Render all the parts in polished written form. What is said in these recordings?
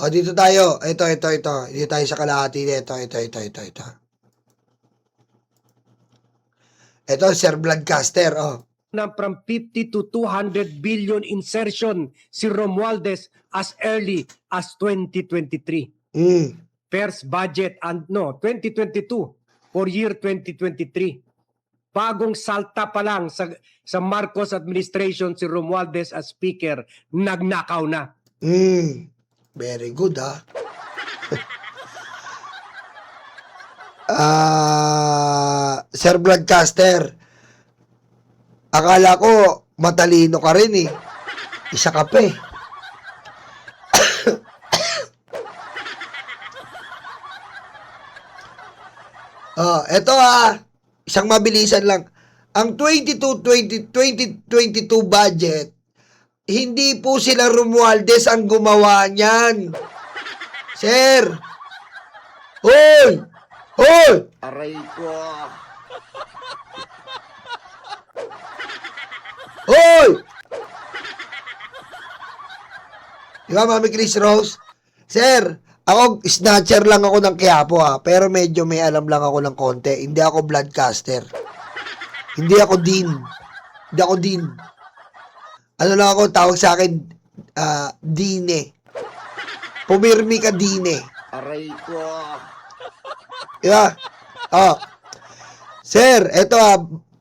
O, dito tayo. Ito. Dito tayo sa kalahati. Ito. Ito, Sir Bloodcaster. Oh. Na from 50 to 200 billion insertion si Romualdez as early as 2023. First budget 2022 for year 2023. Bagong salta pa lang sa Marcos administration si Romualdez as speaker, nagnakaw na. Very good, ha? Sir Broadcaster, akala ko matalino ka rin eh. Isa ka pa eh. Eto isang mabilisan lang. Ang 2022 budget, hindi po sila Romualdez ang gumawa niyan. Sir! Hoy! Aray ko! Hoy! Diba, Mami Chris Rose? Sir, ako, snatcher lang ako ng Quiapo pero medyo may alam lang ako ng konti. Hindi ako bloodcaster. Hindi ako dean. Ano lang ako, tawag sa akin, Dine. Pumirmi ka, Dine. Aray ko! Diba? Sir, eto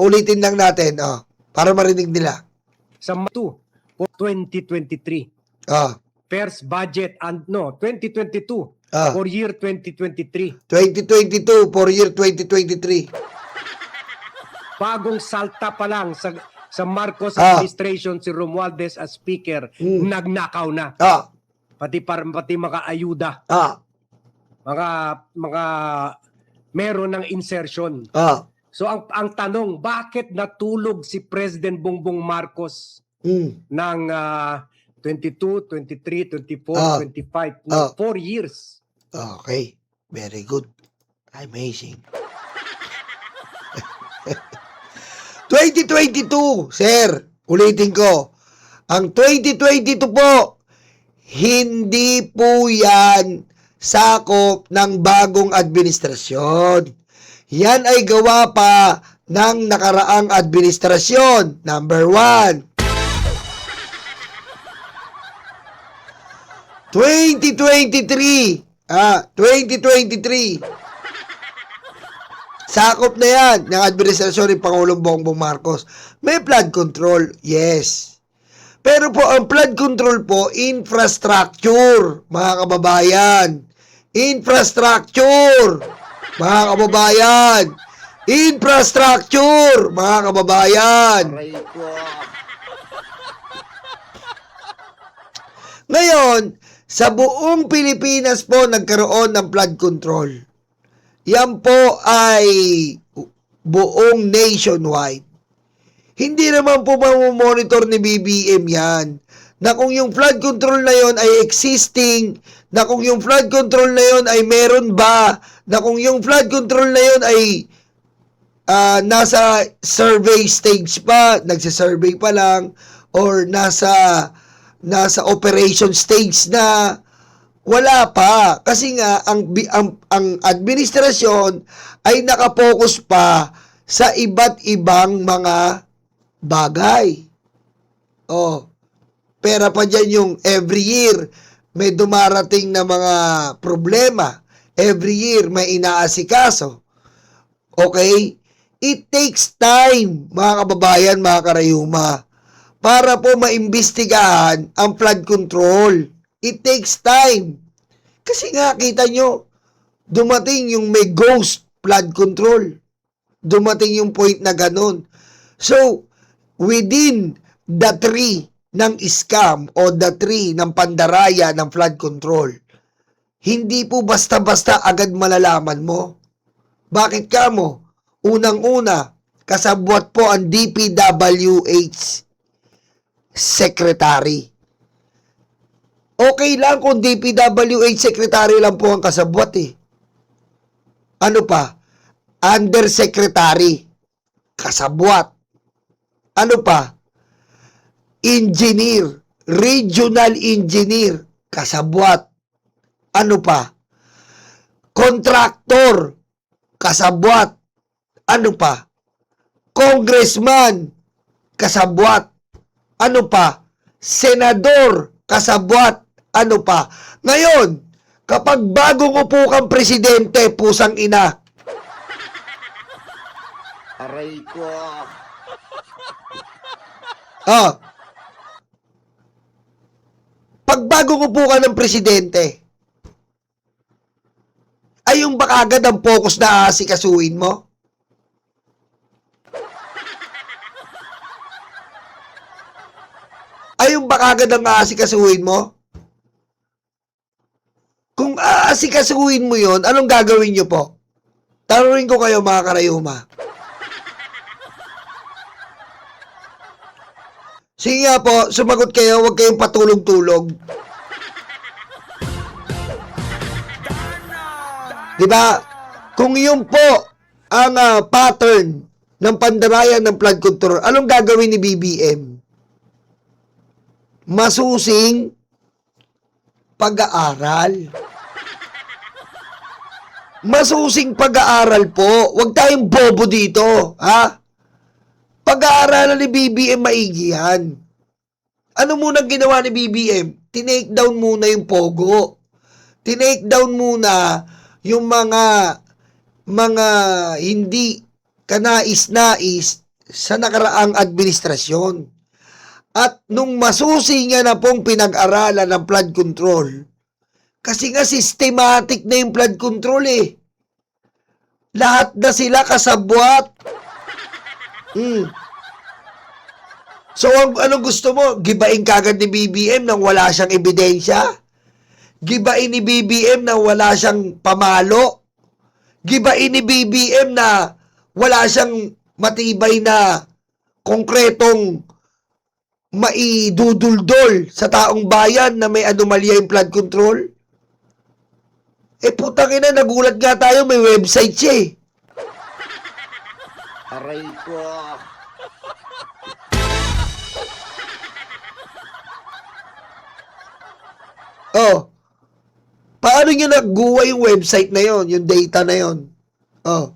ulitin lang natin, para marinig nila. Sa 2 for 2023. First budget 2022 for year 2023. 2022 for year 2023. Bagong salta pa lang sa Marcos administration si Romualdez as speaker, nagnakaw na. Pati mga ayuda. Mga meron ng insertion. So ang tanong, bakit natulog si President Bongbong Marcos ng 22, 23, 24, 25, 4 years? Okay. Very good. Amazing. 2022, sir. Ulitin ko. Ang 2022 po, hindi po yan sakop ng bagong administrasyon. Yan ay gawa pa ng nakaraang administrasyon. Number 1. 2023. 2023. Sakop na yan ng administrasyon ni Pangulong Bongbong Marcos. May flood control, yes. Pero po, ang flood control po, infrastructure, mga kababayan. Infrastructure, mga kababayan. Infrastructure, mga kababayan. Aray ko! Ngayon, sa buong Pilipinas po nagkaroon ng flood control. Yan po ay buong nationwide. Hindi naman po mamomonitor ni BBM yan. Na kung yung flood control na yon ay existing, na kung yung flood control na yon ay meron ba, na kung yung flood control na yon ay nasa survey stage pa, nagsisurvey pa lang, or nasa operation stage na, wala pa. Kasi nga, ang administrasyon ay nakapokus pa sa iba't ibang mga bagay. Pera pa dyan yung every year may dumarating na mga problema. Every year may inaasikaso. Okay? It takes time, mga kababayan, mga karayuma, para po maimbestigahan ang flood control. It takes time. Kasi nga, kita nyo, dumating yung may ghost flood control. Dumating yung point na ganun. So, within the tree ng scam o the tree ng pandaraya ng flood control, hindi po basta-basta agad malalaman mo. Bakit ka mo? Unang-una, kasabwat po ang DPWH Secretary. Okay lang kung DPWH Secretary lang po ang kasabwat Ano pa? Undersecretary. Kasabwat. Ano pa? Engineer. Regional engineer. Kasabwat. Ano pa? Kontraktor, kasabwat. Ano pa? Congressman, kasabwat. Ano pa? Senador, kasabwat. Ano pa? Ngayon, kapag bagong upo kang presidente, pusang ina, Aray ko. pag bagong upo ka ng presidente, ay yung ba agad ang focus na aasikasuhin mo? Ay yung ba agad ang aasikasuhin mo? Kung aasikasuhin mo yon, anong gagawin nyo po? Tarurin ko kayo mga karayuma. Sige nga po, sumagot kayo, huwag kayong patulog-tulog. Diba? Kung yun po ang pattern ng pandarayan ng flood control, anong gagawin ni BBM? Masusing pag-aaral. Masusing pag-aaral po. Huwag tayong bobo dito, ha? Pag-aaralan ni BBM maigi yan. Ano munang ginawa ni BBM? Tinake down muna yung Pogo. Tinake down muna yung mga hindi kanais-nais sa nakaraang administrasyon. At nung masusi niya na pong pinag-aralan ng flood control, kasi nga systematic na yung flood control eh. Lahat na sila kasabwat. So, anong gusto mo? Gibain kagad ni BBM nang wala siyang ebidensya? Gibain ni BBM na wala siyang pamalo? Gibain ni BBM na wala siyang matibay na konkretong maiduduldol sa taong bayan na may anomalya yung flood control? Eh putang ina, nagulat nga tayo, may website siya eh. Aray ko. Oh. Paano nyo nagguwa yung website na yon, yung data na yon? Oh.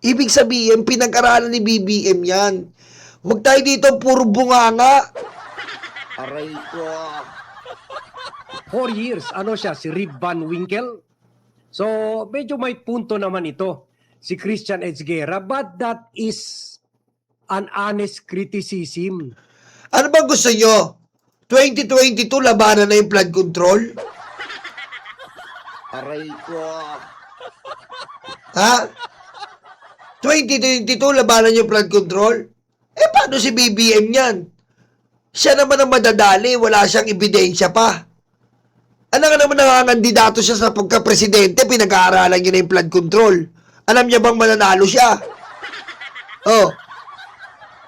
Ibig sabihin, pinag-aralan ni BBM yan. Huwag tayo dito puro bunganga. Aray ko. 4 years, ano siya, si Rip Van Winkle. So, medyo may punto naman ito, si Christian Edsguerra, but that is an honest criticism. Ano bang gusto nyo? 2022, labanan na yung flood control? Aray ko. Ha? 2022, labanan yung flood control? Eh, paano si BBM yan? Siya naman ang madadali, wala siyang ebidensya pa. Ano ka naman nangangandidato siya sa pagka-presidente, pinag-aaralan niya na yung flood control. Alam niya bang mananalo siya? Oh.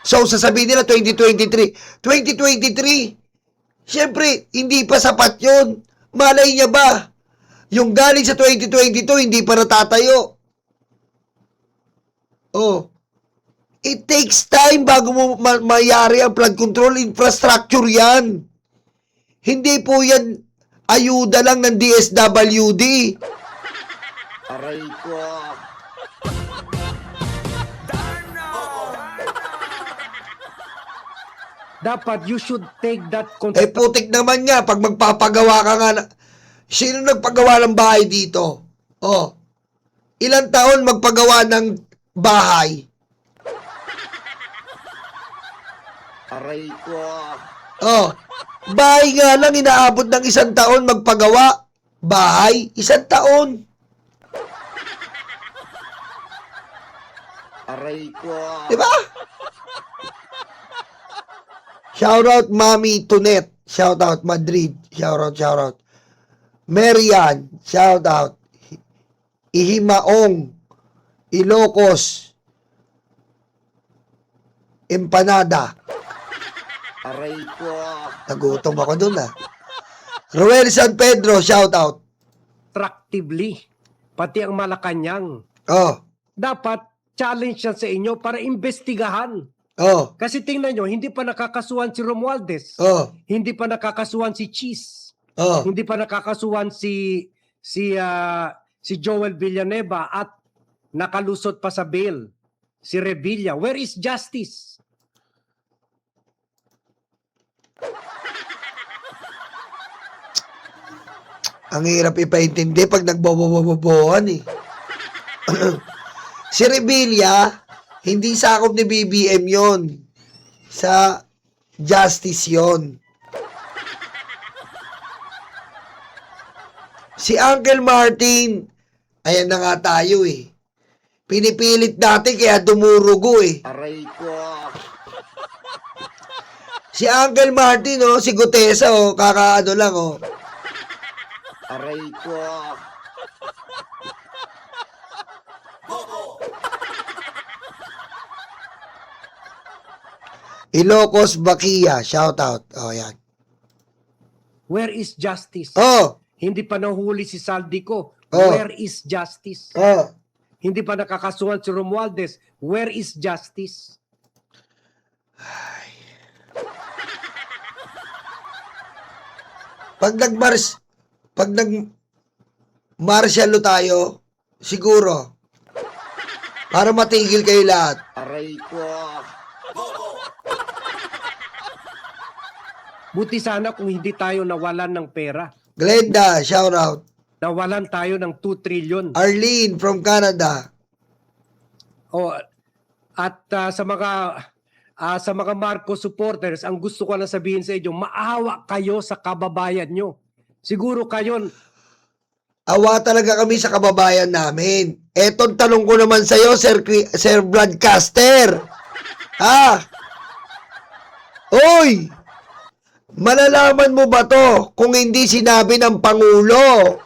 So, sasabihin nila 2023. 2023, syempre, hindi pa sapat yun. Malay niya ba? Yung galing sa 2022, hindi pa natatayo. Oh. It takes time bago mo mayari ang flood control. Infrastructure yan. Hindi po yan ayuda lang ng DSWD. Aray ko. Dapat you should take that Eh putik naman nga, pag magpapagawa ka nga sino nagpagawa ng bahay dito? Oh. Ilang taon magpagawa ng bahay? Aray ko. Oh. Bahay nga lang, inaabot ng 1 taon magpagawa. Bahay, 1 taon. Aray ko. Diba? Shoutout Mami Tunet. Shoutout Madrid. Shoutout. Marian. Shoutout. Ihimaong. Ilocos. Empanada. Aray ko. Nagutom ako dun Roel San Pedro. Shoutout. attractively, pati ang Malacanang. Oh. Dapat challenge yan sa inyo para imbestigahan. Oh. Kasi tingnan nyo, hindi pa nakakasuhan si Romualdez. Oh. Hindi pa nakakasuhan si Cheese. Oh. Hindi pa nakakasuhan si Joel Villanueva at nakalusot pa sa bail si Revilla. Where is justice? Ang hirap ipaintindi pag nagbobobobobohan eh. Si Revilla, hindi sakop ni BBM yon. Sa justice yon. Si Uncle Martin, ayan na nga tayo eh. Pinipilit natin kaya dumurugo eh. Aray ko. Si Uncle Martin, oh, si Gutesa, oh, kakaano lang, oh. Aray ko. Ilocos Bakia, shout out. Oh, yan. Where is justice? Oh, Hindi pa nahuli si Saldico. Oh. Where is justice? oh. Hindi pa nakakasuhan si Romualdez. Where is justice? Pag nag-martial tayo, siguro, para matigil kayo lahat. Aray ko. Buti sana kung hindi tayo nawalan ng pera. Glenda, shout out. Nawalan tayo ng 2 trillion. Arlene from Canada. Oh, at sa mga Marcos supporters, ang gusto ko na sabihin sa inyo, maawa kayo sa kababayan nyo. Siguro kayo, Awa talaga kami sa kababayan namin. Etong tanong ko naman sa'yo, Sir Broadcaster. Ha? Oy! Malalaman mo ba to kung hindi sinabi ng Pangulo?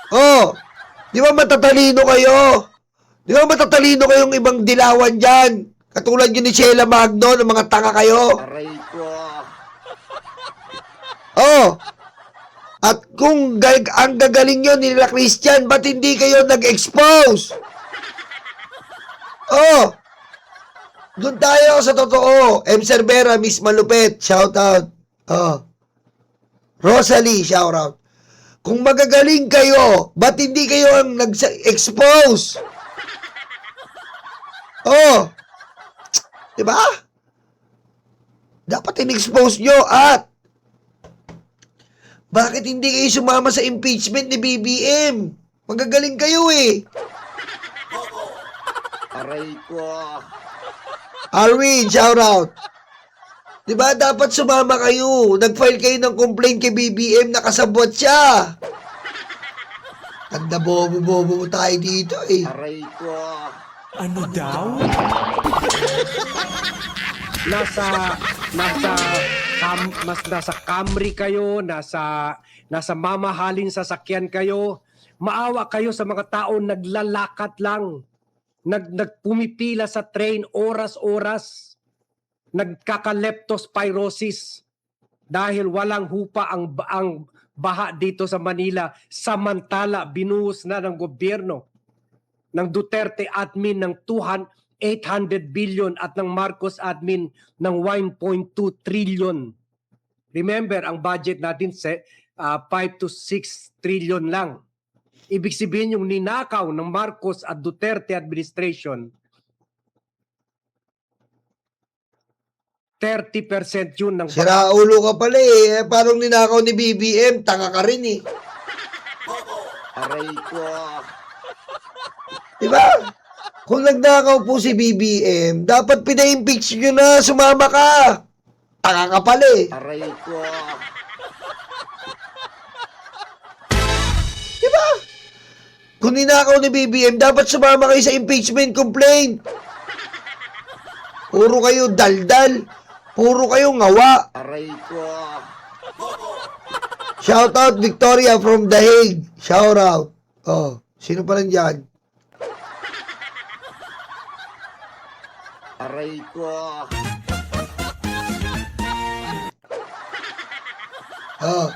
Oh, di ba matatalino kayo? Di ba matatalino kayong ibang dilawan dyan? Katulad yun ni Sheila Magno, ng mga tanga kayo. Aray ko. Oh, at kung ang gagaling yun nila Christian, ba't hindi kayo nag-expose? Oh, doon tayo sa totoo. M. Cervera, Miss Malupet, shout out. Oh, Rosalie, shout out. Kung magagaling kayo, ba't hindi kayo ang nag-expose? Oh, diba? Dapat in-expose nyo at bakit hindi kayo sumama sa impeachment ni BBM? Magagaling kayo eh. Aray ko. Arwin, shout out. Diba dapat sumama kayo? Nag-file kayo ng complaint kay BBM, nakasabot siya. Tanda bobo-bobo tayo dito eh. Aray ko. Ano daw? nasa Camry kayo, nasa mamahaling sasakyan kayo. Maawa kayo sa mga tao naglalakat lang. Nagpumipila sa train oras-oras. Nagkaka-leptospirosis dahil walang hupa ang baha dito sa Manila, samantala binuhos na ng gobyerno ng Duterte admin ng 800 billion at ng Marcos admin ng 1.2 trillion. Remember, ang budget natin 5 to 6 trillion lang. Ibig sabihin yung ninakaw ng Marcos at Duterte administration, 30% yun ng Sira ulo ka pala eh. Parang ninakaw ni BBM, tanga ka rin eh. Aray ko. Diba? Kung nagnakaw po si BBM, dapat pina-impeach nyo na, sumama ka. Tanga ka pala eh. Aray ko. Diba? Kung ninakaw ni BBM, dapat sumama kayo sa impeachment complaint. Puro kayo daldal. Puro kayo ngawa. Aray ko. Shout out Victoria from The Hague. Shout out. Oh, sino pa nandiyan? Aray ko. Oh.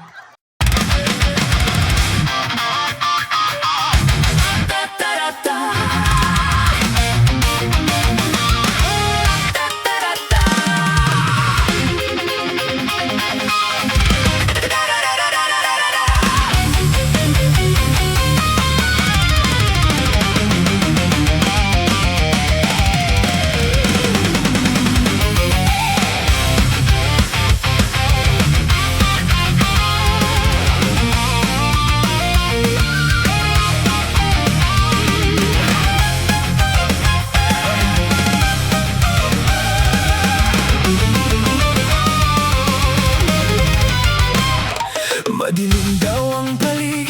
Ang balik